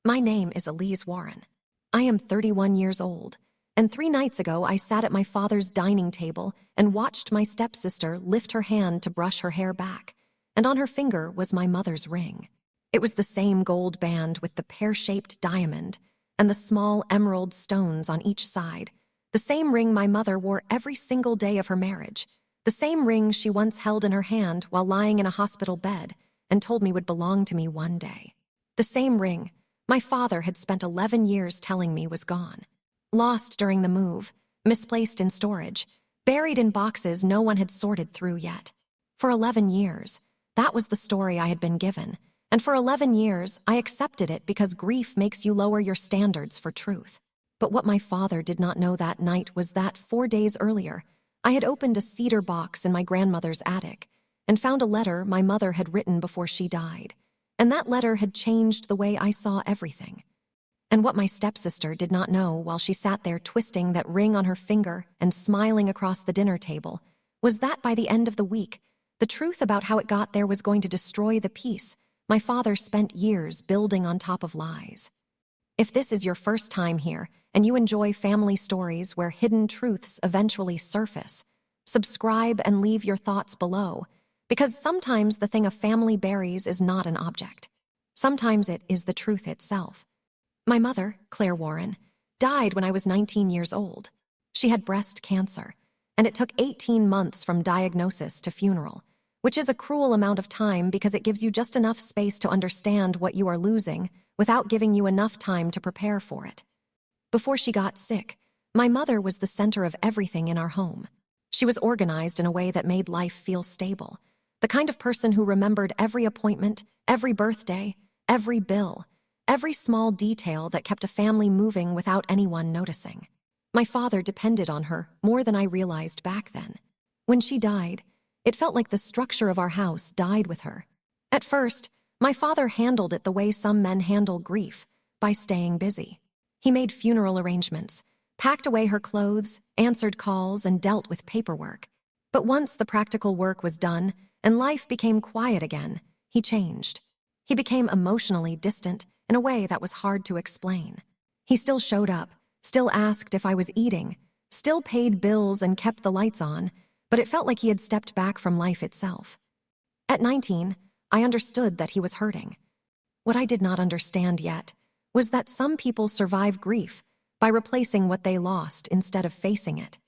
My name is Elise Warren. I am 31 years old, and 3 nights ago I sat at my father's dining table and watched my stepsister lift her hand to brush her hair back, and on her finger was my mother's ring. It was the same gold band with the pear-shaped diamond and the small emerald stones on each side, the same ring my mother wore every single day of her marriage, the same ring she once held in her hand while lying in a hospital bed and told me would belong to me one day. The same ring my father had spent 11 years telling me was gone. Lost during the move, misplaced in storage, buried in boxes no one had sorted through yet. For 11 years, that was the story I had been given, and for 11 years I accepted it because grief makes you lower your standards for truth. But what my father did not know that night was that 4 days earlier, I had opened a cedar box in my grandmother's attic and found a letter my mother had written before she died. And that letter had changed the way I saw everything. And what my stepsister did not know while she sat there twisting that ring on her finger and smiling across the dinner table was that by the end of the week, the truth about how it got there was going to destroy the peace my father spent years building on top of lies. If this is your first time here and you enjoy family stories where hidden truths eventually surface, subscribe and leave your thoughts below, because sometimes the thing a family buries is not an object. Sometimes it is the truth itself. My mother, Claire Warren, died when I was 19 years old. She had breast cancer, and it took 18 months from diagnosis to funeral, which is a cruel amount of time because it gives you just enough space to understand what you are losing without giving you enough time to prepare for it. Before she got sick, my mother was the center of everything in our home. She was organized in a way that made life feel stable. The kind of person who remembered every appointment, every birthday, every bill, every small detail that kept a family moving without anyone noticing. My father depended on her more than I realized back then. When she died, it felt like the structure of our house died with her. At first, my father handled it the way some men handle grief, by staying busy. He made funeral arrangements, packed away her clothes, answered calls, and dealt with paperwork. But once the practical work was done, and life became quiet again, he changed. He became emotionally distant in a way that was hard to explain. He still showed up, still asked if I was eating, still paid bills and kept the lights on, but it felt like he had stepped back from life itself. At 19, I understood that he was hurting. What I did not understand yet was that some people survive grief by replacing what they lost instead of facing it.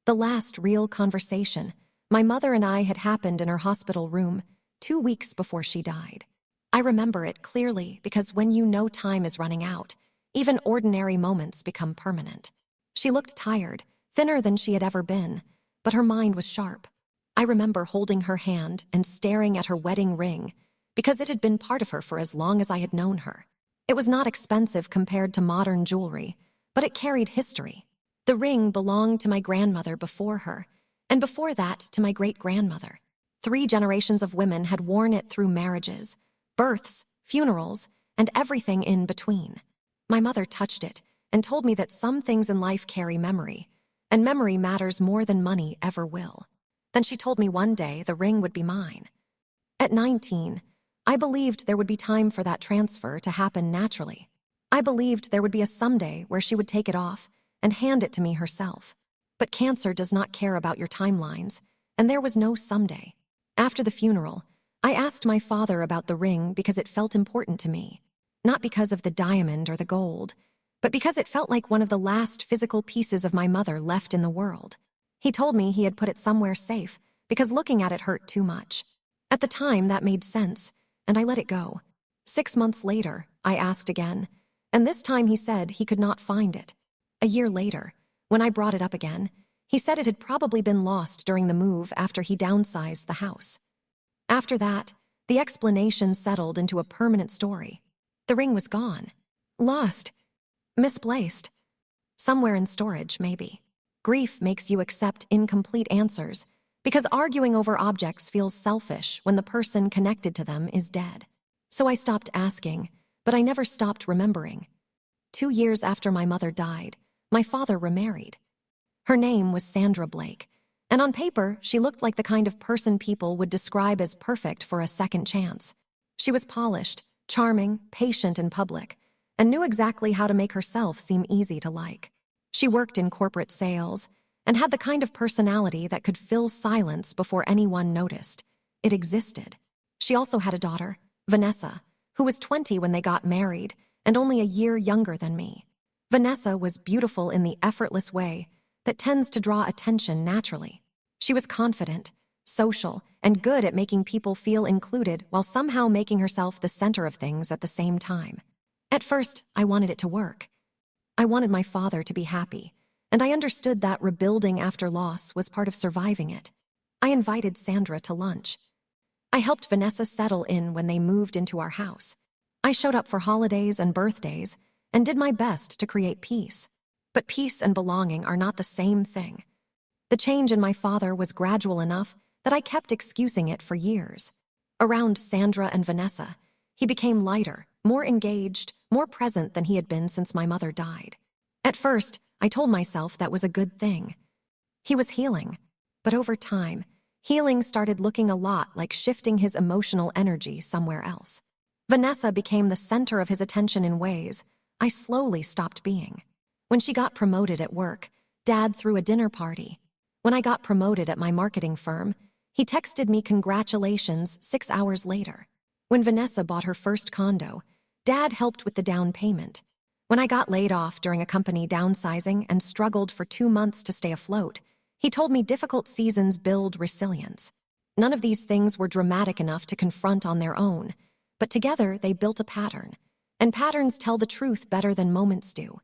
The last real conversation my mother and I had happened in her hospital room 2 weeks before she died. I remember it clearly because when you know time is running out, even ordinary moments become permanent. She looked tired, thinner than she had ever been, but her mind was sharp. I remember holding her hand and staring at her wedding ring because it had been part of her for as long as I had known her. It was not expensive compared to modern jewelry, but it carried history. The ring belonged to my grandmother before her, and before that to my great-grandmother. 3 generations of women had worn it through marriages, births, funerals, and everything in between. My mother touched it and told me that some things in life carry memory, and memory matters more than money ever will. Then she told me one day the ring would be mine. At 19, I believed there would be time for that transfer to happen naturally. I believed there would be a someday where she would take it off and hand it to me herself. But cancer does not care about your timelines, and there was no someday. After the funeral, I asked my father about the ring because it felt important to me. Not because of the diamond or the gold, but because it felt like one of the last physical pieces of my mother left in the world. He told me he had put it somewhere safe because looking at it hurt too much. At the time, that made sense, and I let it go. 6 months later, I asked again, and this time he said he could not find it. A year later, when I brought it up again, he said it had probably been lost during the move after he downsized the house. After that, the explanation settled into a permanent story. The ring was gone. Lost. Misplaced. Somewhere in storage, maybe. Grief makes you accept incomplete answers because arguing over objects feels selfish when the person connected to them is dead. So I stopped asking, but I never stopped remembering. 2 years after my mother died, my father remarried. Her name was Sandra Blake, and on paper, she looked like the kind of person people would describe as perfect for a second chance. She was polished, charming, patient in public, and knew exactly how to make herself seem easy to like. She worked in corporate sales and had the kind of personality that could fill silence before anyone noticed. It existed. She also had a daughter, Vanessa, who was 20 when they got married and only a year younger than me. Vanessa was beautiful in the effortless way that tends to draw attention naturally. She was confident, social, and good at making people feel included while somehow making herself the center of things at the same time. At first, I wanted it to work. I wanted my father to be happy, and I understood that rebuilding after loss was part of surviving it. I invited Sandra to lunch. I helped Vanessa settle in when they moved into our house. I showed up for holidays and birthdays and did my best to create peace. But peace and belonging are not the same thing. The change in my father was gradual enough that I kept excusing it for years. Around Sandra and Vanessa, he became lighter, more engaged, more present than he had been since my mother died. At first, I told myself that was a good thing. He was healing, but over time, healing started looking a lot like shifting his emotional energy somewhere else. Vanessa became the center of his attention in ways I slowly stopped being. When she got promoted at work, Dad threw a dinner party. When I got promoted at my marketing firm, he texted me congratulations 6 hours later. When Vanessa bought her first condo, Dad helped with the down payment. When I got laid off during a company downsizing and struggled for 2 months to stay afloat, he told me difficult seasons build resilience. None of these things were dramatic enough to confront on their own, but together they built a pattern, and patterns tell the truth better than moments do.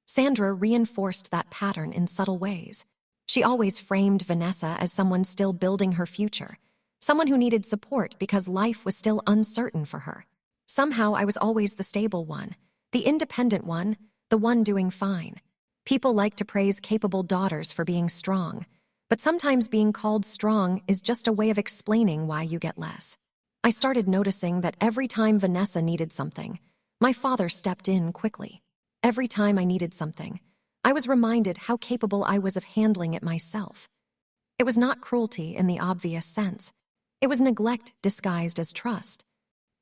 Sandra reinforced that pattern in subtle ways. She always framed Vanessa as someone still building her future, someone who needed support because life was still uncertain for her. Somehow I was always the stable one, the independent one, the one doing fine. People like to praise capable daughters for being strong, but sometimes being called strong is just a way of explaining why you get less. I started noticing that every time Vanessa needed something, my father stepped in quickly. Every time I needed something, I was reminded how capable I was of handling it myself. It was not cruelty in the obvious sense. It was neglect disguised as trust.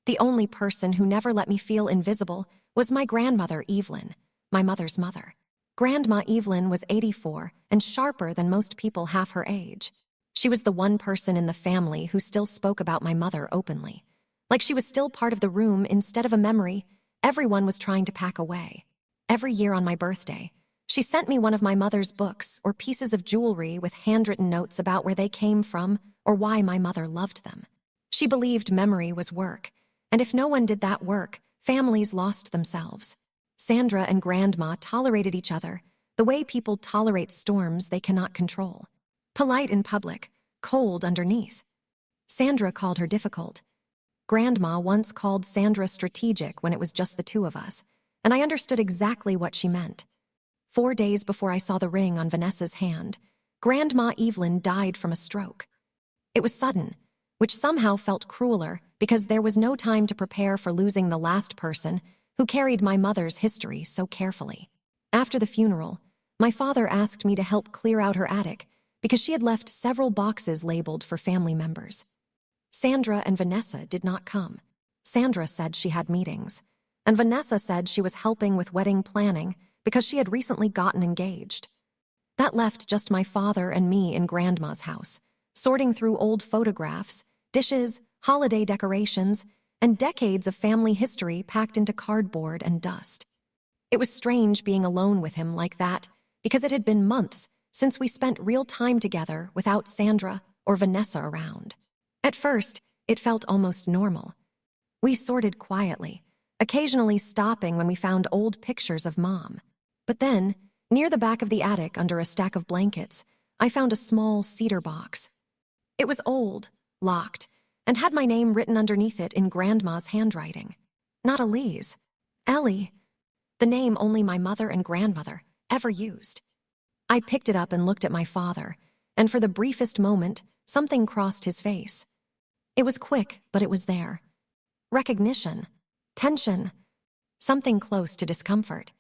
The only person who never let me feel invisible was my grandmother, Evelyn, my mother's mother. Grandma Evelyn was 84 and sharper than most people half her age. She was the one person in the family who still spoke about my mother openly. Like she was still part of the room instead of a memory everyone was trying to pack away. Every year on my birthday, she sent me one of my mother's books or pieces of jewelry with handwritten notes about where they came from or why my mother loved them. She believed memory was work, and if no one did that work, families lost themselves. Sandra and Grandma tolerated each other the way people tolerate storms they cannot control. Polite in public, cold underneath. Sandra called her difficult. Grandma once called Sandra strategic when it was just the two of us, and I understood exactly what she meant. 4 days before I saw the ring on Vanessa's hand, Grandma Evelyn died from a stroke. It was sudden, which somehow felt crueler because there was no time to prepare for losing the last person who carried my mother's history so carefully. After the funeral, my father asked me to help clear out her attic because she had left several boxes labeled for family members. Sandra and Vanessa did not come. Sandra said she had meetings, and Vanessa said she was helping with wedding planning because she had recently gotten engaged. That left just my father and me in Grandma's house, sorting through old photographs, dishes, holiday decorations, and decades of family history packed into cardboard and dust. It was strange being alone with him like that because it had been months since we spent real time together without Sandra or Vanessa around. At first, it felt almost normal. We sorted quietly, occasionally stopping when we found old pictures of Mom. But then, near the back of the attic under a stack of blankets, I found a small cedar box. It was old, locked, and had my name written underneath it in Grandma's handwriting. Not Elise. Ellie. The name only my mother and grandmother ever used. I picked it up and looked at my father, and for the briefest moment, something crossed his face. It was quick, but it was there. Recognition. Tension. Something close to discomfort.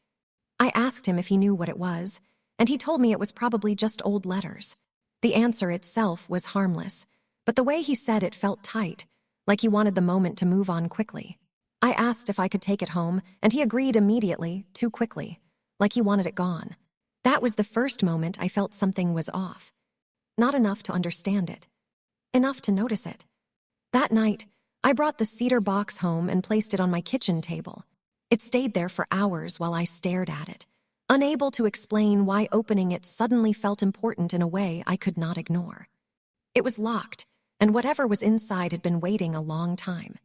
I asked him if he knew what it was, and he told me it was probably just old letters. The answer itself was harmless, but the way he said it felt tight, like he wanted the moment to move on quickly. I asked if I could take it home, and he agreed immediately, too quickly, like he wanted it gone. That was the first moment I felt something was off. Not enough to understand it. Enough to notice it. That night, I brought the cedar box home and placed it on my kitchen table. It stayed there for hours while I stared at it, unable to explain why opening it suddenly felt important in a way I could not ignore. It was locked, and whatever was inside had been waiting a long time.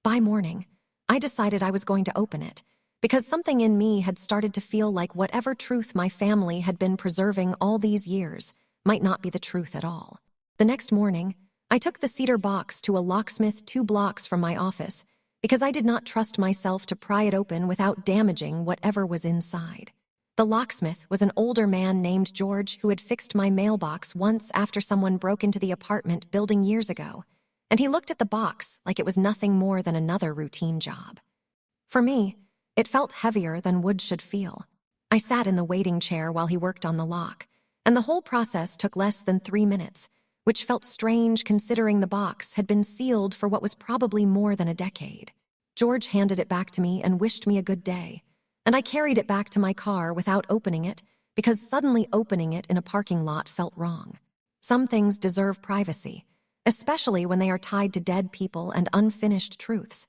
By morning, I decided I was going to open it, because something in me had started to feel like whatever truth my family had been preserving all these years might not be the truth at all. The next morning, I took the cedar box to a locksmith 2 blocks from my office because I did not trust myself to pry it open without damaging whatever was inside. The locksmith was an older man named George who had fixed my mailbox once after someone broke into the apartment building years ago, and he looked at the box like it was nothing more than another routine job. For me, it felt heavier than wood should feel. I sat in the waiting chair while he worked on the lock, and the whole process took less than 3 minutes, which felt strange considering the box had been sealed for what was probably more than a decade. George handed it back to me and wished me a good day, and I carried it back to my car without opening it because suddenly opening it in a parking lot felt wrong. Some things deserve privacy, especially when they are tied to dead people and unfinished truths.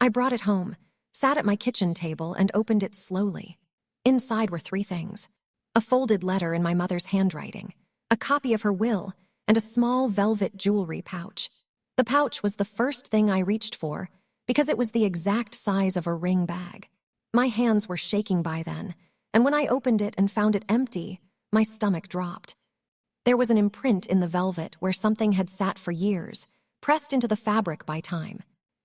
I brought it home, sat at my kitchen table, and opened it slowly. Inside were 3 things: a folded letter in my mother's handwriting, a copy of her will, and a small velvet jewelry pouch. The pouch was the first thing I reached for because it was the exact size of a ring bag. My hands were shaking by then, and when I opened it and found it empty, my stomach dropped. There was an imprint in the velvet where something had sat for years, pressed into the fabric by time.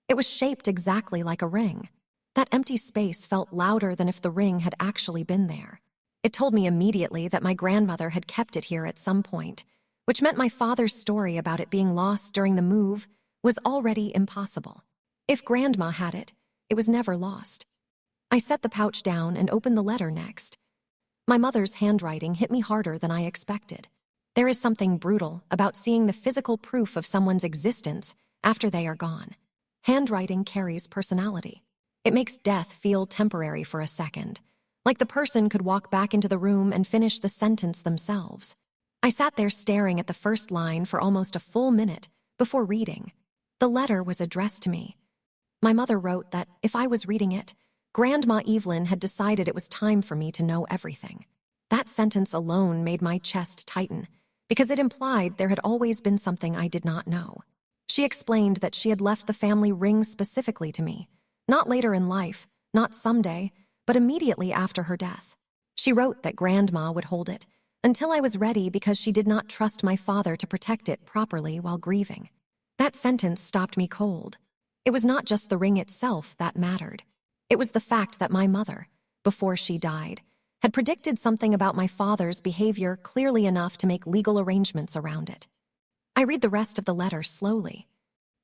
It was shaped exactly like a ring. That empty space felt louder than if the ring had actually been there. It told me immediately that my grandmother had kept it here at some point, which meant my father's story about it being lost during the move was already impossible. If Grandma had it, it was never lost. I set the pouch down and opened the letter next. My mother's handwriting hit me harder than I expected. There is something brutal about seeing the physical proof of someone's existence after they are gone. Handwriting carries personality. It makes death feel temporary for a second, like the person could walk back into the room and finish the sentence themselves. I sat there staring at the first line for almost a full minute before reading. The letter was addressed to me. My mother wrote that if I was reading it, Grandma Evelyn had decided it was time for me to know everything. That sentence alone made my chest tighten, because it implied there had always been something I did not know. She explained that she had left the family ring specifically to me, not later in life, not someday, but immediately after her death. She wrote that Grandma would hold it until I was ready because she did not trust my father to protect it properly while grieving. That sentence stopped me cold. It was not just the ring itself that mattered. It was the fact that my mother, before she died, had predicted something about my father's behavior clearly enough to make legal arrangements around it. I read the rest of the letter slowly.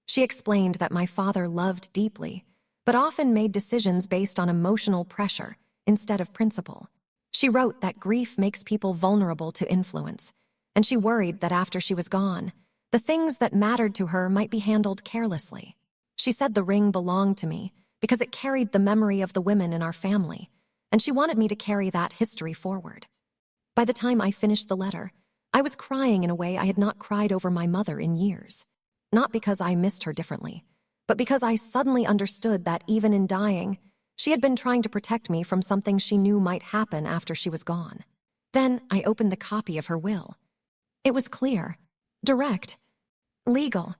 She explained that my father loved deeply, but often made decisions based on emotional pressure instead of principle. She wrote that grief makes people vulnerable to influence, and she worried that after she was gone, the things that mattered to her might be handled carelessly. She said the ring belonged to me because it carried the memory of the women in our family, and she wanted me to carry that history forward. By the time I finished the letter, I was crying in a way I had not cried over my mother in years. Not because I missed her differently, but because I suddenly understood that even in dying, she had been trying to protect me from something she knew might happen after she was gone. Then I opened the copy of her will. It was clear, direct, legal.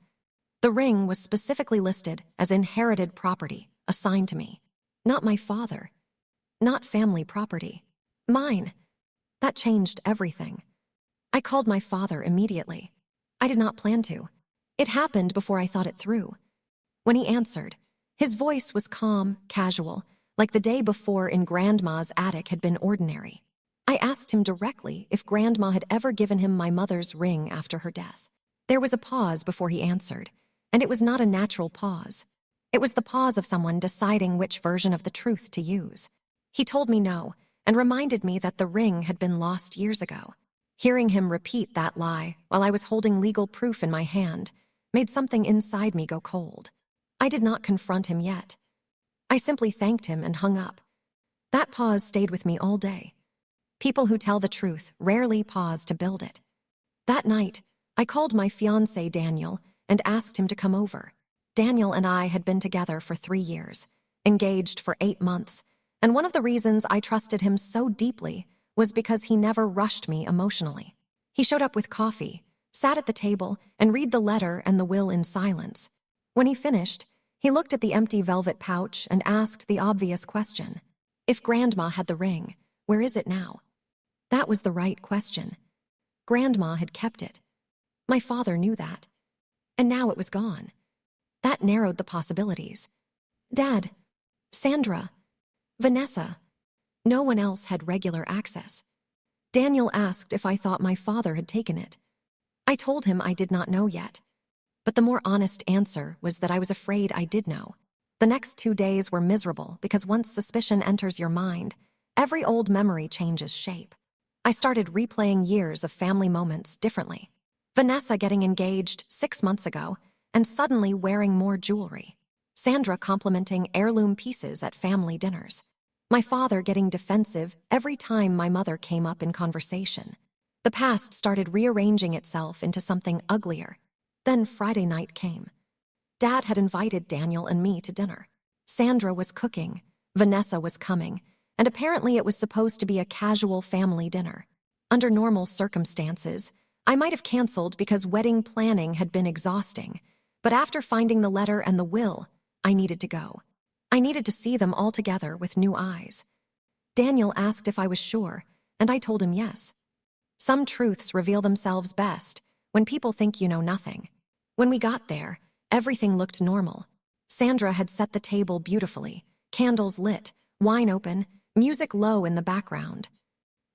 The ring was specifically listed as inherited property, assigned to me. Not my father. Not family property. Mine. That changed everything. I called my father immediately. I did not plan to. It happened before I thought it through. When he answered, his voice was calm, casual, like the day before in Grandma's attic had been ordinary. I asked him directly if Grandma had ever given him my mother's ring after her death. There was a pause before he answered, and it was not a natural pause. It was the pause of someone deciding which version of the truth to use. He told me no, and reminded me that the ring had been lost years ago. Hearing him repeat that lie while I was holding legal proof in my hand made something inside me go cold. I did not confront him yet. I simply thanked him and hung up. That pause stayed with me all day. People who tell the truth rarely pause to build it. That night, I called my fiancé Daniel and asked him to come over. Daniel and I had been together for 3 years, engaged for 8 months, and one of the reasons I trusted him so deeply was because he never rushed me emotionally. He showed up with coffee, sat at the table, and read the letter and the will in silence. When he finished, he looked at the empty velvet pouch and asked the obvious question. If Grandma had the ring, where is it now? That was the right question. Grandma had kept it. My father knew that. And now it was gone. That narrowed the possibilities. Dad, Sandra, Vanessa. No one else had regular access. Daniel asked if I thought my father had taken it. I told him I did not know yet. But the more honest answer was that I was afraid I did know. The next 2 days were miserable because once suspicion enters your mind, every old memory changes shape. I started replaying years of family moments differently. Vanessa getting engaged 6 months ago and suddenly wearing more jewelry. Sandra complimenting heirloom pieces at family dinners. My father getting defensive every time my mother came up in conversation. The past started rearranging itself into something uglier. Then Friday night came. Dad had invited Daniel and me to dinner. Sandra was cooking, Vanessa was coming, and apparently it was supposed to be a casual family dinner. Under normal circumstances, I might have canceled because wedding planning had been exhausting, but after finding the letter and the will, I needed to go. I needed to see them all together with new eyes. Daniel asked if I was sure, and I told him yes. Some truths reveal themselves best when people think you know nothing. When we got there, everything looked normal. Sandra had set the table beautifully, candles lit, wine open, music low in the background.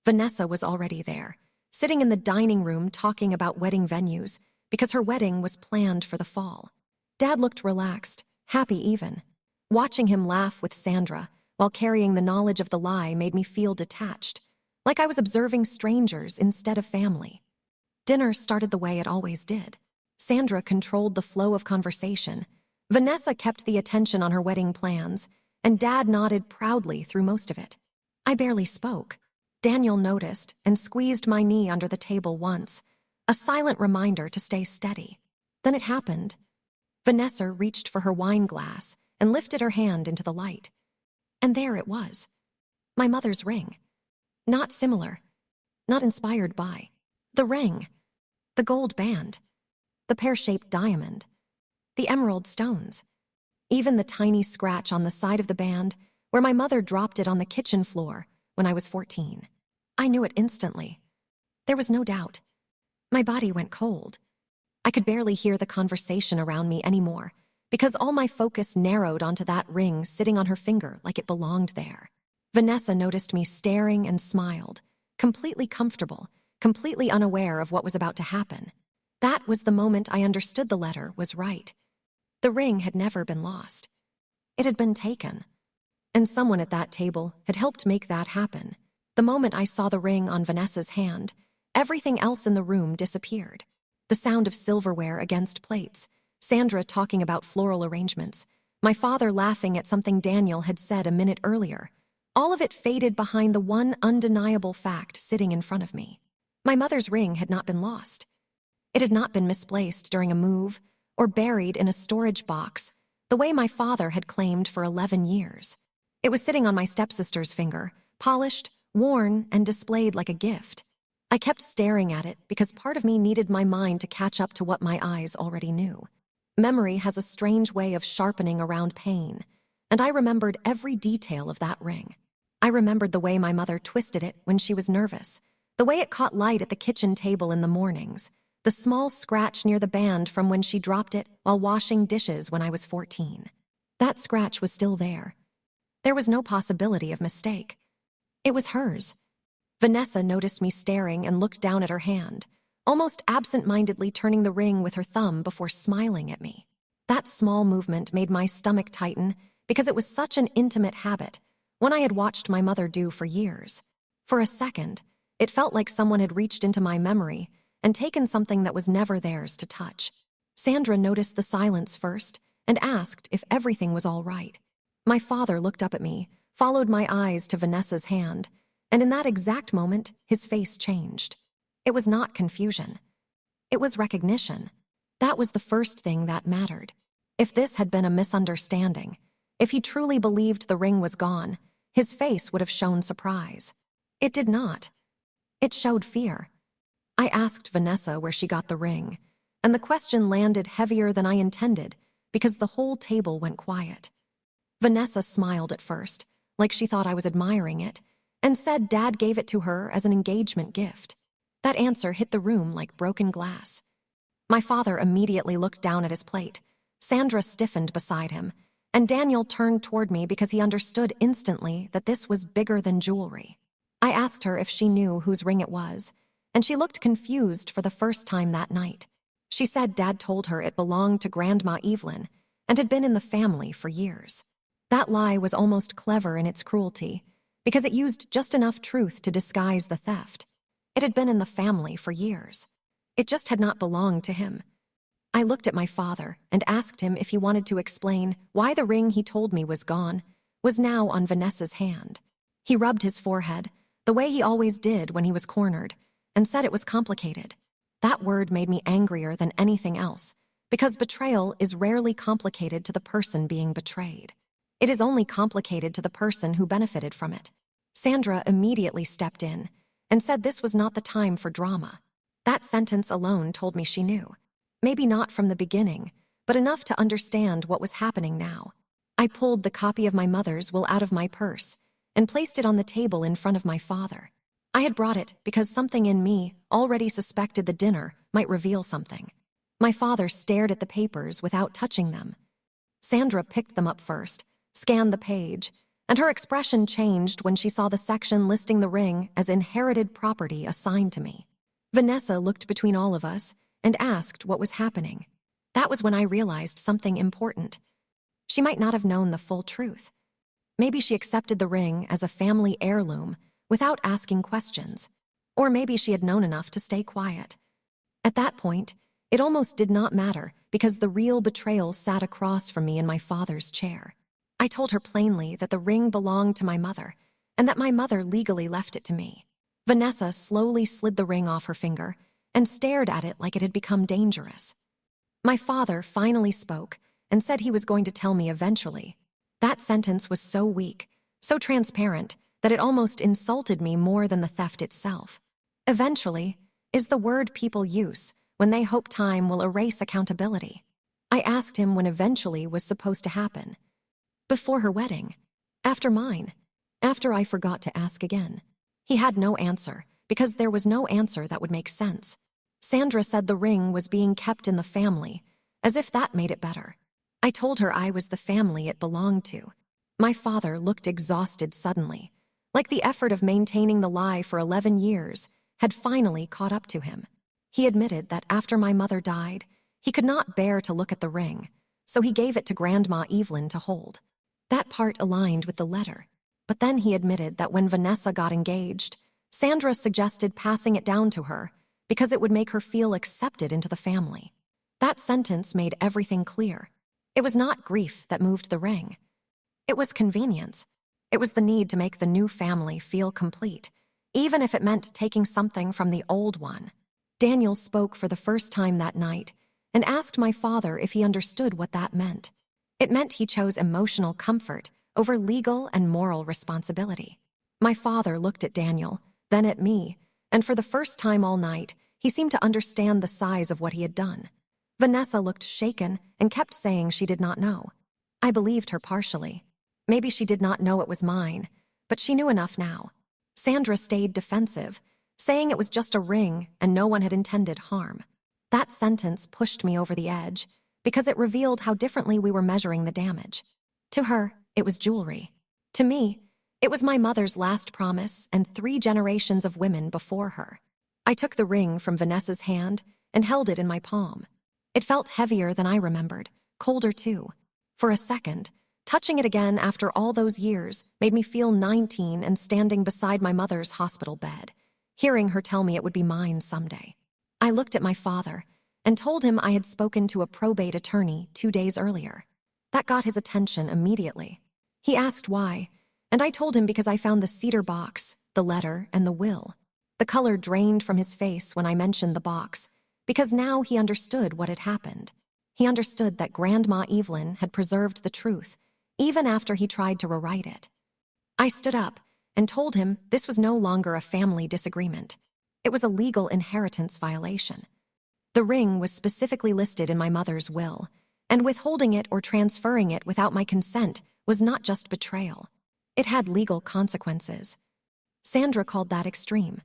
Vanessa was already there, sitting in the dining room talking about wedding venues because her wedding was planned for the fall. Dad looked relaxed, happy even. Watching him laugh with Sandra while carrying the knowledge of the lie made me feel detached, like I was observing strangers instead of family. Dinner started the way it always did. Sandra controlled the flow of conversation. Vanessa kept the attention on her wedding plans, and Dad nodded proudly through most of it. I barely spoke. Daniel noticed and squeezed my knee under the table once, a silent reminder to stay steady. Then it happened. Vanessa reached for her wine glass and lifted her hand into the light. And there it was. My mother's ring. Not similar. Not inspired by. The ring. The gold band. The pear-shaped diamond. The emerald stones. Even the tiny scratch on the side of the band where my mother dropped it on the kitchen floor when I was 14. I knew it instantly. There was no doubt. My body went cold. I could barely hear the conversation around me anymore because all my focus narrowed onto that ring sitting on her finger like it belonged there. Vanessa noticed me staring and smiled, completely comfortable, completely unaware of what was about to happen. That was the moment I understood the letter was right. The ring had never been lost. It had been taken. And someone at that table had helped make that happen. The moment I saw the ring on Vanessa's hand, everything else in the room disappeared. The sound of silverware against plates, Sandra talking about floral arrangements, my father laughing at something Daniel had said a minute earlier. All of it faded behind the one undeniable fact sitting in front of me. My mother's ring had not been lost. It had not been misplaced during a move or buried in a storage box, the way my father had claimed for 11 years. It was sitting on my stepsister's finger, polished, worn, and displayed like a gift. I kept staring at it because part of me needed my mind to catch up to what my eyes already knew. Memory has a strange way of sharpening around pain, and I remembered every detail of that ring. I remembered the way my mother twisted it when she was nervous, the way it caught light at the kitchen table in the mornings, the small scratch near the band from when she dropped it while washing dishes when I was 14. That scratch was still there. There was no possibility of mistake. It was hers. Vanessa noticed me staring and looked down at her hand, almost absent-mindedly turning the ring with her thumb before smiling at me. That small movement made my stomach tighten because it was such an intimate habit, one I had watched my mother do for years. For a second, it felt like someone had reached into my memory and taken something that was never theirs to touch. Sandra noticed the silence first and asked if everything was all right. My father looked up at me, followed my eyes to Vanessa's hand, and in that exact moment, his face changed. It was not confusion. It was recognition. That was the first thing that mattered. If this had been a misunderstanding, if he truly believed the ring was gone, his face would have shown surprise. It did not. It showed fear. I asked Vanessa where she got the ring, and the question landed heavier than I intended because the whole table went quiet. Vanessa smiled at first, like she thought I was admiring it, and said Dad gave it to her as an engagement gift. That answer hit the room like broken glass. My father immediately looked down at his plate. Sandra stiffened beside him, and Daniel turned toward me because he understood instantly that this was bigger than jewelry. I asked her if she knew whose ring it was, and she looked confused for the first time that night. She said Dad told her it belonged to Grandma Evelyn and had been in the family for years. That lie was almost clever in its cruelty, because it used just enough truth to disguise the theft. It had been in the family for years. It just had not belonged to him. I looked at my father and asked him if he wanted to explain why the ring he told me was gone was now on Vanessa's hand. He rubbed his forehead, the way he always did when he was cornered, and said it was complicated. That word made me angrier than anything else, because betrayal is rarely complicated to the person being betrayed. It is only complicated to the person who benefited from it. Sandra immediately stepped in and said this was not the time for drama. That sentence alone told me she knew. Maybe not from the beginning, but enough to understand what was happening now. I pulled the copy of my mother's will out of my purse and placed it on the table in front of my father. I had brought it because something in me already suspected the dinner might reveal something. My father stared at the papers without touching them. Sandra picked them up first, scanned the page, and her expression changed when she saw the section listing the ring as inherited property assigned to me. Vanessa looked between all of us and asked what was happening. That was when I realized something important. She might not have known the full truth. Maybe she accepted the ring as a family heirloom without asking questions, or maybe she had known enough to stay quiet. At that point, it almost did not matter because the real betrayal sat across from me in my father's chair. I told her plainly that the ring belonged to my mother and that my mother legally left it to me. Vanessa slowly slid the ring off her finger and stared at it like it had become dangerous. My father finally spoke and said he was going to tell me eventually. That sentence was so weak, so transparent, that it almost insulted me more than the theft itself. Eventually is the word people use when they hope time will erase accountability. I asked him when eventually was supposed to happen. Before her wedding. After mine. After I forgot to ask again. He had no answer, because there was no answer that would make sense. Sandra said the ring was being kept in the family, as if that made it better. I told her I was the family it belonged to. My father looked exhausted suddenly, like the effort of maintaining the lie for 11 years had finally caught up to him. He admitted that after my mother died, he could not bear to look at the ring, so he gave it to Grandma Evelyn to hold. That part aligned with the letter. But then he admitted that when Vanessa got engaged, Sandra suggested passing it down to her because it would make her feel accepted into the family. That sentence made everything clear. It was not grief that moved the ring. It was convenience. It was the need to make the new family feel complete, even if it meant taking something from the old one. Daniel spoke for the first time that night and asked my father if he understood what that meant. It meant he chose emotional comfort over legal and moral responsibility. My father looked at Daniel, then at me, and for the first time all night, he seemed to understand the size of what he had done. Vanessa looked shaken and kept saying she did not know. I believed her partially. Maybe she did not know it was mine, but she knew enough now. Sandra stayed defensive, saying it was just a ring and no one had intended harm. That sentence pushed me over the edge because it revealed how differently we were measuring the damage. To her, it was jewelry. To me, it was my mother's last promise and 3 generations of women before her. I took the ring from Vanessa's hand and held it in my palm. It felt heavier than I remembered, colder too. For a second, touching it again after all those years made me feel 19 and standing beside my mother's hospital bed, hearing her tell me it would be mine someday. I looked at my father and told him I had spoken to a probate attorney 2 days earlier. That got his attention immediately. He asked why, and I told him because I found the cedar box, the letter, and the will. The color drained from his face when I mentioned the box, because now he understood what had happened. He understood that Grandma Evelyn had preserved the truth, even after he tried to rewrite it. I stood up and told him this was no longer a family disagreement. It was a legal inheritance violation. The ring was specifically listed in my mother's will, and withholding it or transferring it without my consent was not just betrayal. It had legal consequences. Sandra called that extreme.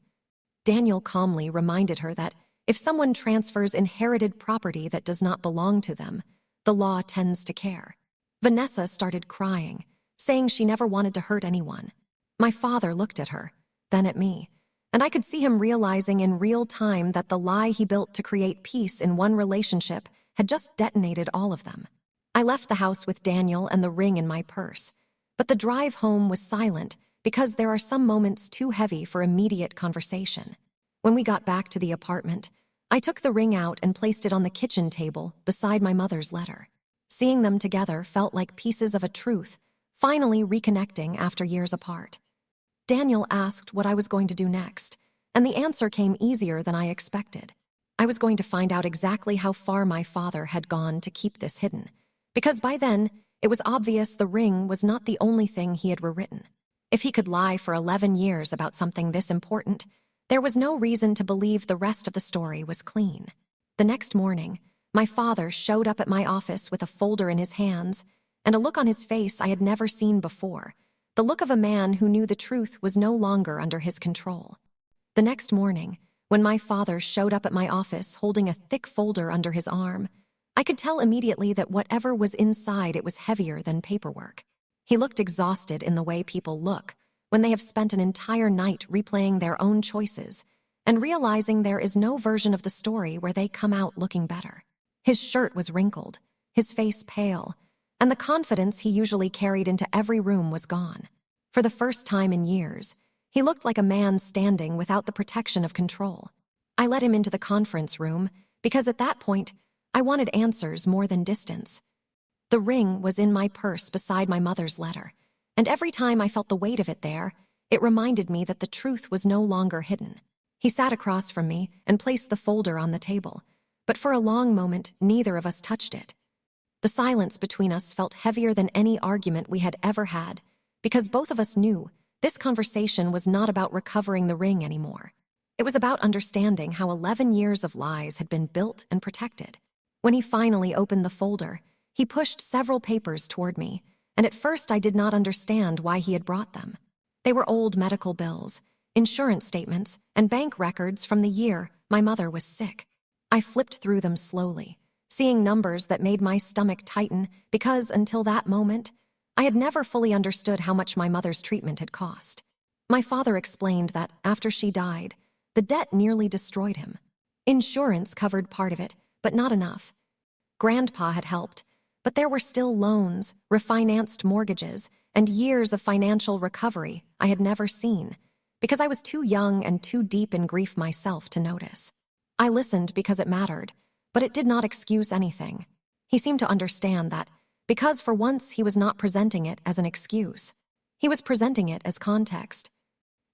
Daniel calmly reminded her that if someone transfers inherited property that does not belong to them, the law tends to care. Vanessa started crying, saying she never wanted to hurt anyone. My father looked at her, then at me, and I could see him realizing in real time that the lie he built to create peace in one relationship had just detonated all of them. I left the house with Daniel and the ring in my purse, but the drive home was silent because there are some moments too heavy for immediate conversation. When we got back to the apartment, I took the ring out and placed it on the kitchen table beside my mother's letter. Seeing them together felt like pieces of a truth, finally reconnecting after years apart. Daniel asked what I was going to do next, and the answer came easier than I expected. I was going to find out exactly how far my father had gone to keep this hidden, because by then, it was obvious the ring was not the only thing he had rewritten. If he could lie for 11 years about something this important, there was no reason to believe the rest of the story was clean. The next morning, my father showed up at my office with a folder in his hands and a look on his face I had never seen before, the look of a man who knew the truth was no longer under his control. The next morning, when my father showed up at my office holding a thick folder under his arm, I could tell immediately that whatever was inside it was heavier than paperwork. He looked exhausted in the way people look when they have spent an entire night replaying their own choices and realizing there is no version of the story where they come out looking better. His shirt was wrinkled, his face pale, and the confidence he usually carried into every room was gone. For the first time in years, he looked like a man standing without the protection of control. I let him into the conference room because at that point, I wanted answers more than distance. The ring was in my purse beside my mother's letter, and every time I felt the weight of it there, it reminded me that the truth was no longer hidden. He sat across from me and placed the folder on the table, but for a long moment, neither of us touched it. The silence between us felt heavier than any argument we had ever had, because both of us knew this conversation was not about recovering the ring anymore. It was about understanding how 11 years of lies had been built and protected. When he finally opened the folder, he pushed several papers toward me, and at first I did not understand why he had brought them. They were old medical bills, insurance statements, and bank records from the year my mother was sick. I flipped through them slowly, seeing numbers that made my stomach tighten because, until that moment, I had never fully understood how much my mother's treatment had cost. My father explained that, after she died, the debt nearly destroyed him. Insurance covered part of it, but not enough. Grandpa had helped, but there were still loans, refinanced mortgages, and years of financial recovery I had never seen, because I was too young and too deep in grief myself to notice. I listened because it mattered, but it did not excuse anything. He seemed to understand that, because for once he was not presenting it as an excuse. He was presenting it as context.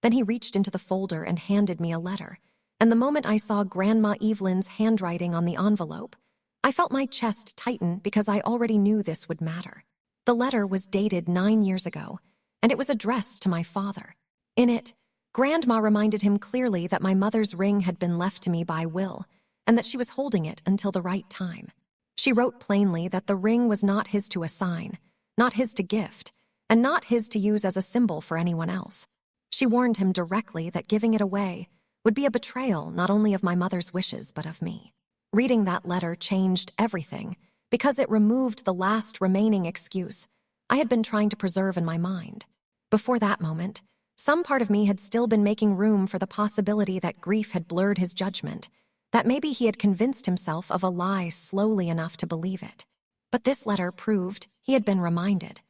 Then he reached into the folder and handed me a letter, and the moment I saw Grandma Evelyn's handwriting on the envelope, I felt my chest tighten because I already knew this would matter. The letter was dated 9 years ago, and it was addressed to my father. In it, Grandma reminded him clearly that my mother's ring had been left to me by will, and that she was holding it until the right time. She wrote plainly that the ring was not his to assign, not his to gift, and not his to use as a symbol for anyone else. She warned him directly that giving it away would be a betrayal not only of my mother's wishes but of me. Reading that letter changed everything because it removed the last remaining excuse I had been trying to preserve in my mind. Before that moment, some part of me had still been making room for the possibility that grief had blurred his judgment, that maybe he had convinced himself of a lie slowly enough to believe it. But this letter proved he had been reminded.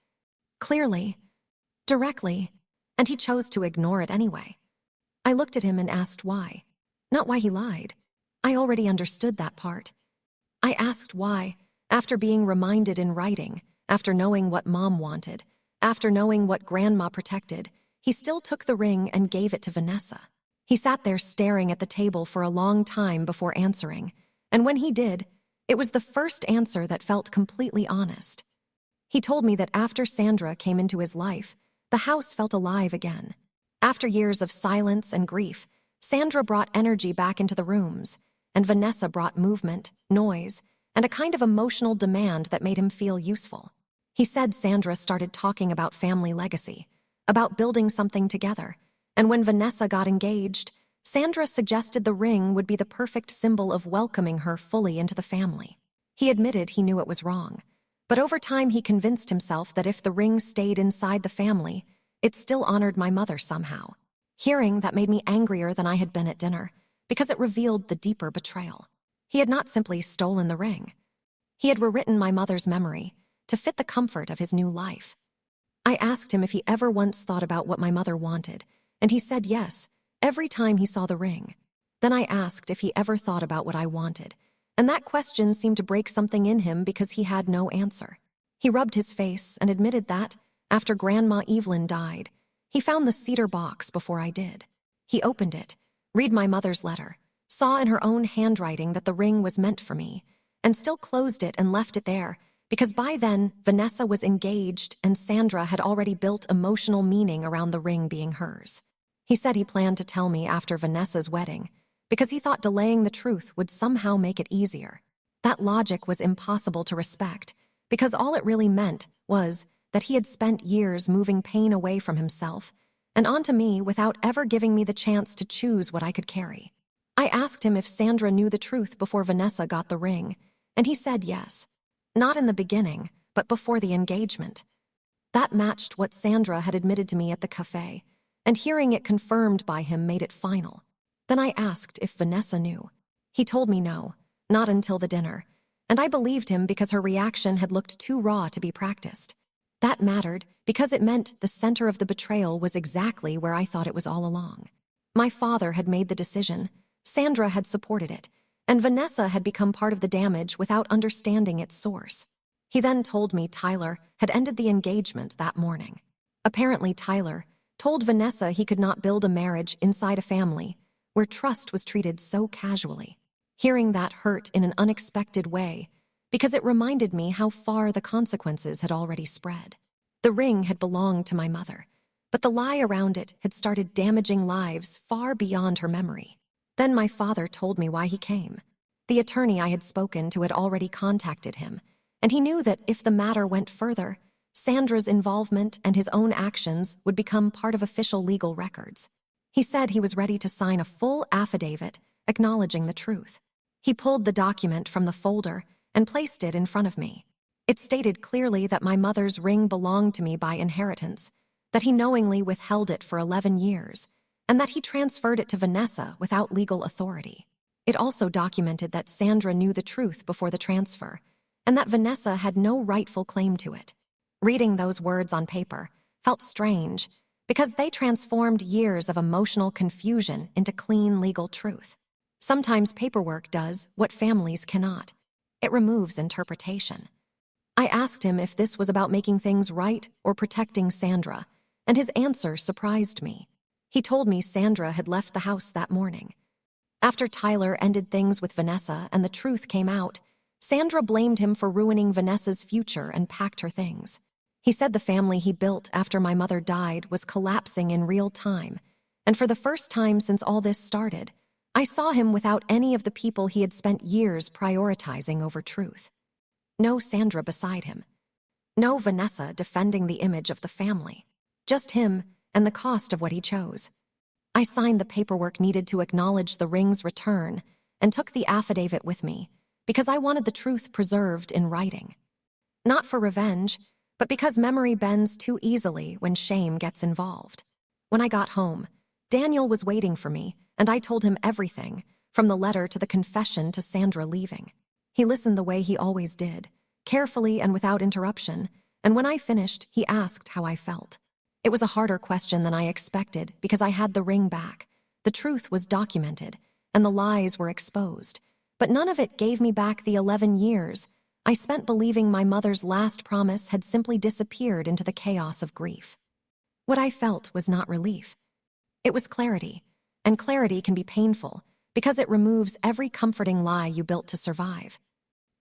Clearly, directly, and he chose to ignore it anyway. I looked at him and asked why. Not why he lied. I already understood that part. I asked why, after being reminded in writing, after knowing what Mom wanted, After knowing what Grandma protected, he still took the ring and gave it to Vanessa. He sat there staring at the table for a long time before answering, and when he did, it was the first answer that felt completely honest. He told me that after Sandra came into his life, the house felt alive again. After years of silence and grief, Sandra brought energy back into the rooms, and Vanessa brought movement, noise, and a kind of emotional demand that made him feel useful. He said Sandra started talking about family legacy, about building something together, and when Vanessa got engaged, Sandra suggested the ring would be the perfect symbol of welcoming her fully into the family. He admitted he knew it was wrong, but over time he convinced himself that if the ring stayed inside the family, it still honored my mother somehow. Hearing that made me angrier than I had been at dinner, because it revealed the deeper betrayal. He had not simply stolen the ring. He had rewritten my mother's memory to fit the comfort of his new life. I asked him if he ever once thought about what my mother wanted, and he said yes, every time he saw the ring. Then I asked if he ever thought about what I wanted, and that question seemed to break something in him because he had no answer. He rubbed his face and admitted that, after Grandma Evelyn died, he found the cedar box before I did. He opened it, read my mother's letter, saw in her own handwriting that the ring was meant for me, and still closed it and left it there, because by then, Vanessa was engaged and Sandra had already built emotional meaning around the ring being hers. He said he planned to tell me after Vanessa's wedding, because he thought delaying the truth would somehow make it easier. That logic was impossible to respect, because all it really meant was that he had spent years moving pain away from himself and onto me without ever giving me the chance to choose what I could carry. I asked him if Sandra knew the truth before Vanessa got the ring, and he said yes. Not in the beginning, but before the engagement. That matched what Sandra had admitted to me at the cafe, and hearing it confirmed by him made it final. Then I asked if Vanessa knew. He told me no, not until the dinner, and I believed him because her reaction had looked too raw to be practiced. That mattered because it meant the center of the betrayal was exactly where I thought it was all along. My father had made the decision, Sandra had supported it, and Vanessa had become part of the damage without understanding its source. He then told me Tyler had ended the engagement that morning. Apparently Tyler told Vanessa he could not build a marriage inside a family where trust was treated so casually. Hearing that hurt in an unexpected way, because it reminded me how far the consequences had already spread. The ring had belonged to my mother, but the lie around it had started damaging lives far beyond her memory. Then my father told me why he came. The attorney I had spoken to had already contacted him, and he knew that if the matter went further, Sandra's involvement and his own actions would become part of official legal records. He said he was ready to sign a full affidavit acknowledging the truth. He pulled the document from the folder and placed it in front of me. It stated clearly that my mother's ring belonged to me by inheritance, that he knowingly withheld it for 11 years, and that he transferred it to Vanessa without legal authority. It also documented that Sandra knew the truth before the transfer, and that Vanessa had no rightful claim to it. Reading those words on paper felt strange, because they transformed years of emotional confusion into clean legal truth. Sometimes paperwork does what families cannot. It removes interpretation. I asked him if this was about making things right or protecting Sandra, and his answer surprised me. He told me Sandra had left the house that morning. After Tyler ended things with Vanessa and the truth came out, Sandra blamed him for ruining Vanessa's future and packed her things. He said the family he built after my mother died was collapsing in real time, and for the first time since all this started, I saw him without any of the people he had spent years prioritizing over truth. No Sandra beside him. No Vanessa defending the image of the family. Just him and the cost of what he chose. I signed the paperwork needed to acknowledge the ring's return and took the affidavit with me because I wanted the truth preserved in writing. Not for revenge, but because memory bends too easily when shame gets involved. When I got home, Daniel was waiting for me, and I told him everything, from the letter to the confession to Sandra leaving. He listened the way he always did, carefully and without interruption, and when I finished, he asked how I felt. It was a harder question than I expected because I had the ring back. The truth was documented, and the lies were exposed, but none of it gave me back the 11 years I spent believing my mother's last promise had simply disappeared into the chaos of grief. What I felt was not relief. It was clarity, and clarity can be painful because it removes every comforting lie you built to survive.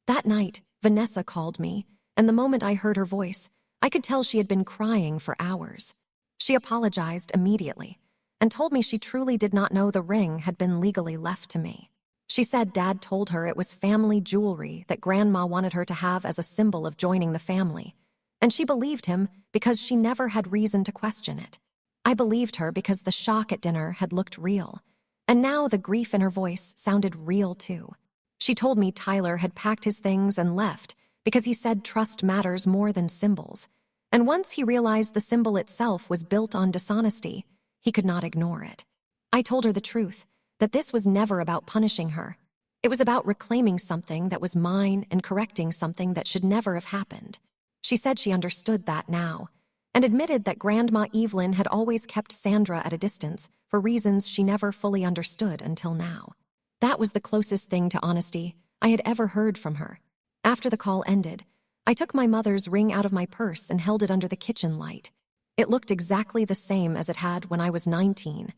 That night, Vanessa called me, and the moment I heard her voice, I could tell she had been crying for hours. She apologized immediately and told me she truly did not know the ring had been legally left to me. She said Dad told her it was family jewelry that Grandma wanted her to have as a symbol of joining the family, and she believed him because she never had reason to question it. I believed her because the shock at dinner had looked real, and now the grief in her voice sounded real too. She told me Tyler had packed his things and left because he said trust matters more than symbols, and once he realized the symbol itself was built on dishonesty, he could not ignore it. I told her the truth, that this was never about punishing her. It was about reclaiming something that was mine and correcting something that should never have happened. She said she understood that now, and admitted that Grandma Evelyn had always kept Sandra at a distance for reasons she never fully understood until now. That was the closest thing to honesty I had ever heard from her. After the call ended, I took my mother's ring out of my purse and held it under the kitchen light. It looked exactly the same as it had when I was 19,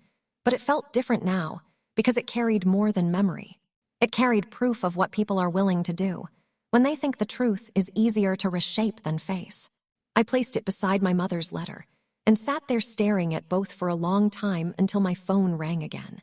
but it felt different now because it carried more than memory. It carried proof of what people are willing to do when they think the truth is easier to reshape than face. I placed it beside my mother's letter and sat there staring at both for a long time until my phone rang again.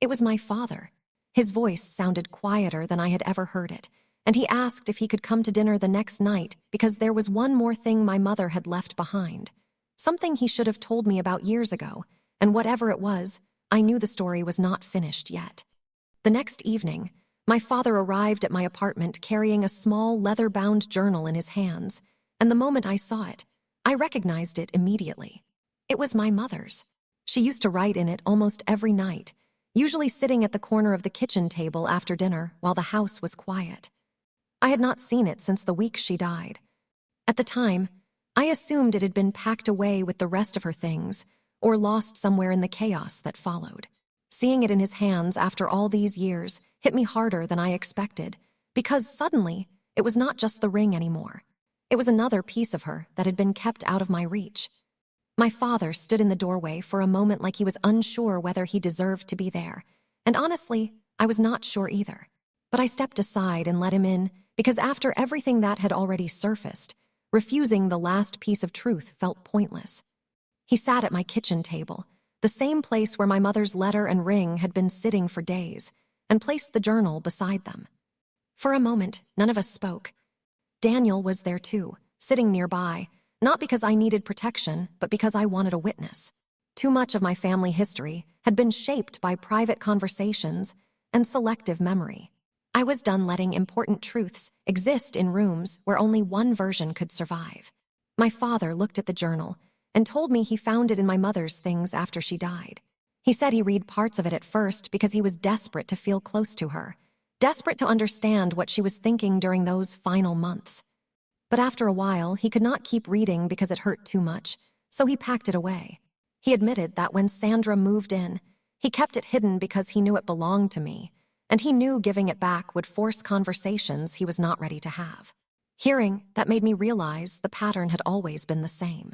It was my father. His voice sounded quieter than I had ever heard it, and he asked if he could come to dinner the next night because there was one more thing my mother had left behind. Something he should have told me about years ago, and whatever it was, I knew the story was not finished yet. The next evening, my father arrived at my apartment carrying a small leather-bound journal in his hands, and the moment I saw it, I recognized it immediately. It was my mother's. She used to write in it almost every night, usually sitting at the corner of the kitchen table after dinner while the house was quiet. I had not seen it since the week she died. At the time, I assumed it had been packed away with the rest of her things or lost somewhere in the chaos that followed. Seeing it in his hands after all these years hit me harder than I expected because suddenly it was not just the ring anymore. It was another piece of her that had been kept out of my reach. My father stood in the doorway for a moment like he was unsure whether he deserved to be there, and honestly, I was not sure either. But I stepped aside and let him in because after everything that had already surfaced, refusing the last piece of truth felt pointless. He sat at my kitchen table, the same place where my mother's letter and ring had been sitting for days, and placed the journal beside them. For a moment, none of us spoke. Daniel was there too, sitting nearby, not because I needed protection, but because I wanted a witness. Too much of my family history had been shaped by private conversations and selective memory. I was done letting important truths exist in rooms where only one version could survive. My father looked at the journal and told me he found it in my mother's things after she died. He said he read parts of it at first because he was desperate to feel close to her, desperate to understand what she was thinking during those final months. But after a while, he could not keep reading because it hurt too much, so he packed it away. He admitted that when Sandra moved in, he kept it hidden because he knew it belonged to me, and he knew giving it back would force conversations he was not ready to have. Hearing that made me realize the pattern had always been the same.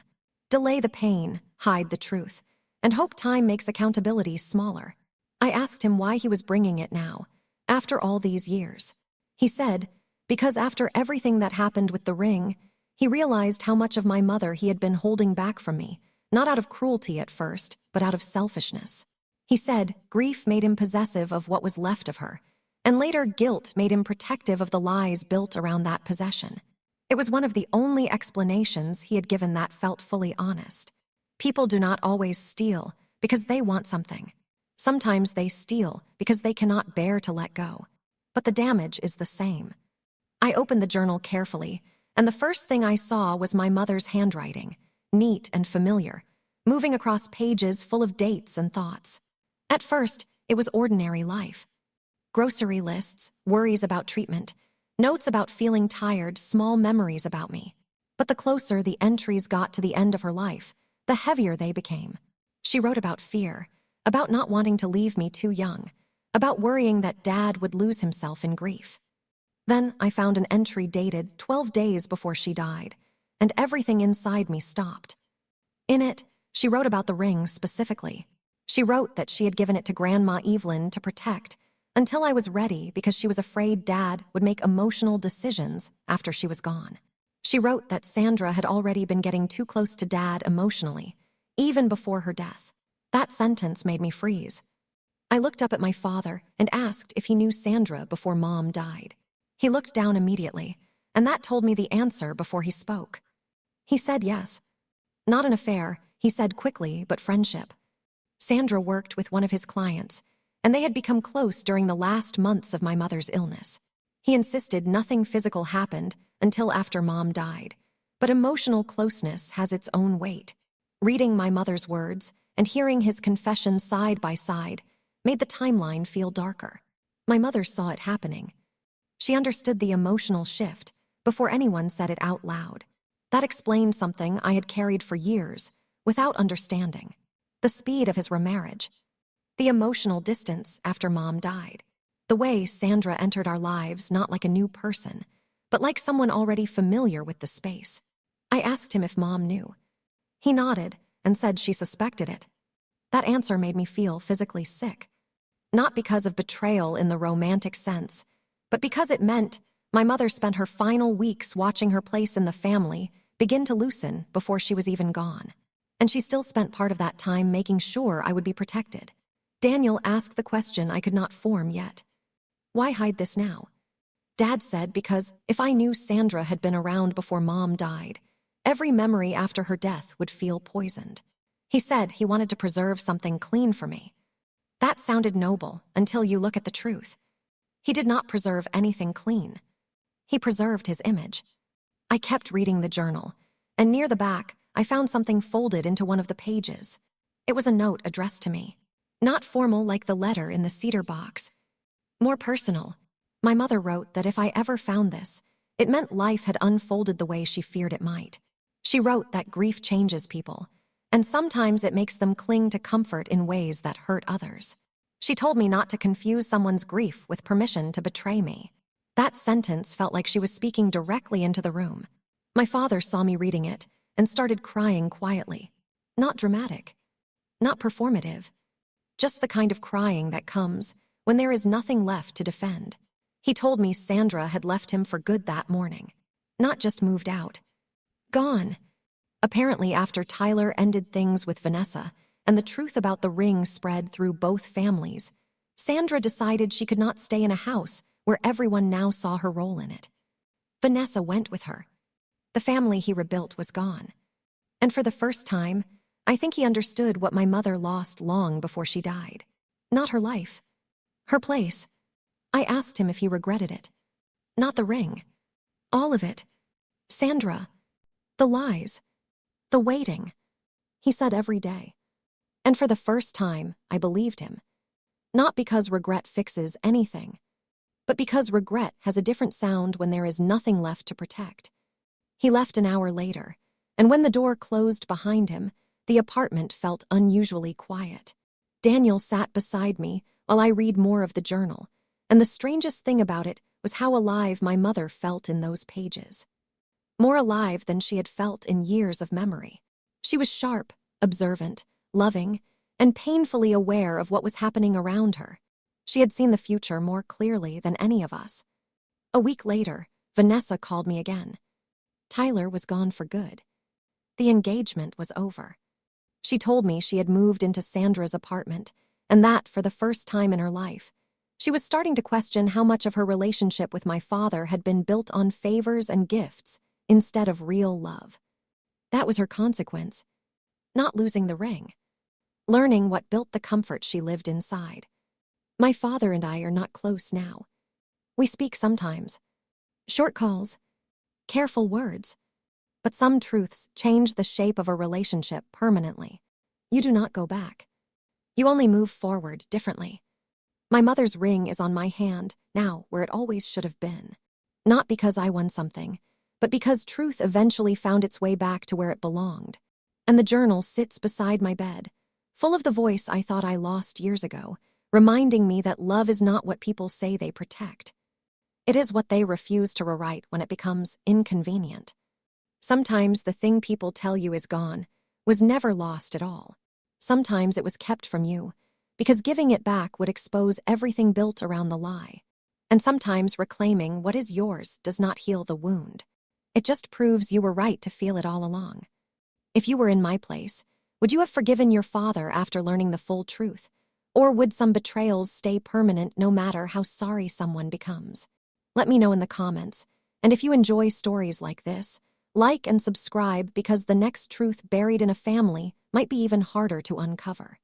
Delay the pain, hide the truth, and hope time makes accountability smaller. I asked him why he was bringing it now, after all these years. He said, because after everything that happened with the ring, he realized how much of my mother he had been holding back from me, not out of cruelty at first, but out of selfishness. He said grief made him possessive of what was left of her, and later guilt made him protective of the lies built around that possession. It was one of the only explanations he had given that felt fully honest. People do not always steal because they want something. Sometimes they steal because they cannot bear to let go. But the damage is the same. I opened the journal carefully, and the first thing I saw was my mother's handwriting, neat and familiar, moving across pages full of dates and thoughts. At first, it was ordinary life. Grocery lists, worries about treatment, notes about feeling tired, small memories about me. But the closer the entries got to the end of her life, the heavier they became. She wrote about fear, about not wanting to leave me too young, about worrying that Dad would lose himself in grief. Then I found an entry dated 12 days before she died, and everything inside me stopped. In it, she wrote about the ring specifically. She wrote that she had given it to Grandma Evelyn to protect until I was ready because she was afraid Dad would make emotional decisions after she was gone. She wrote that Sandra had already been getting too close to Dad emotionally, even before her death. That sentence made me freeze. I looked up at my father and asked if he knew Sandra before Mom died. He looked down immediately, and that told me the answer before he spoke. He said yes. Not an affair, he said quickly, but friendship. Sandra worked with one of his clients, and they had become close during the last months of my mother's illness. He insisted nothing physical happened until after Mom died, but emotional closeness has its own weight. Reading my mother's words and hearing his confession side by side made the timeline feel darker. My mother saw it happening. She understood the emotional shift before anyone said it out loud. That explained something I had carried for years without understanding. The speed of his remarriage. The emotional distance after Mom died. The way Sandra entered our lives not like a new person, but like someone already familiar with the space. I asked him if Mom knew. He nodded and said she suspected it. That answer made me feel physically sick. Not because of betrayal in the romantic sense, but because it meant my mother spent her final weeks watching her place in the family begin to loosen before she was even gone. And she still spent part of that time making sure I would be protected. Daniel asked the question I could not form yet. Why hide this now? Dad said because if I knew Sandra had been around before Mom died, every memory after her death would feel poisoned. He said he wanted to preserve something clean for me. That sounded noble until you look at the truth. He did not preserve anything clean. He preserved his image. I kept reading the journal, and near the back, I found something folded into one of the pages. It was a note addressed to me. Not formal like the letter in the cedar box. More personal. My mother wrote that if I ever found this, it meant life had unfolded the way she feared it might. She wrote that grief changes people, and sometimes it makes them cling to comfort in ways that hurt others. She told me not to confuse someone's grief with permission to betray me. That sentence felt like she was speaking directly into the room. My father saw me reading it and started crying quietly. Not dramatic. Not performative. Just the kind of crying that comes when there is nothing left to defend. He told me Sandra had left him for good that morning. Not just moved out. Gone. Apparently after Tyler ended things with Vanessa, and the truth about the ring spread through both families, Sandra decided she could not stay in a house where everyone now saw her role in it. Vanessa went with her. The family he rebuilt was gone. And for the first time, I think he understood what my mother lost long before she died. Not her life. Her place. I asked him if he regretted it. Not the ring. All of it. Sandra. The lies. The waiting. He said every day. And for the first time, I believed him. Not because regret fixes anything, but because regret has a different sound when there is nothing left to protect. He left an hour later, and when the door closed behind him, the apartment felt unusually quiet. Daniel sat beside me while I read more of the journal, and the strangest thing about it was how alive my mother felt in those pages. More alive than she had felt in years of memory. She was sharp, observant, loving, and painfully aware of what was happening around her. She had seen the future more clearly than any of us. A week later, Vanessa called me again. Tyler was gone for good. The engagement was over. She told me she had moved into Sandra's apartment, and that for the first time in her life, she was starting to question how much of her relationship with my father had been built on favors and gifts instead of real love. That was her consequence. Not losing the ring. Learning what built the comfort she lived inside. My father and I are not close now. We speak sometimes. Short calls. Careful words. But some truths change the shape of a relationship permanently. You do not go back. You only move forward differently. My mother's ring is on my hand now where it always should have been. Not because I won something, but because truth eventually found its way back to where it belonged. And the journal sits beside my bed, full of the voice I thought I lost years ago, reminding me that love is not what people say they protect. It is what they refuse to rewrite when it becomes inconvenient. Sometimes the thing people tell you is gone was never lost at all. Sometimes it was kept from you, because giving it back would expose everything built around the lie. And sometimes reclaiming what is yours does not heal the wound. It just proves you were right to feel it all along. If you were in my place, would you have forgiven your father after learning the full truth? Or would some betrayals stay permanent no matter how sorry someone becomes? Let me know in the comments. And if you enjoy stories like this, like and subscribe, because the next truth buried in a family might be even harder to uncover.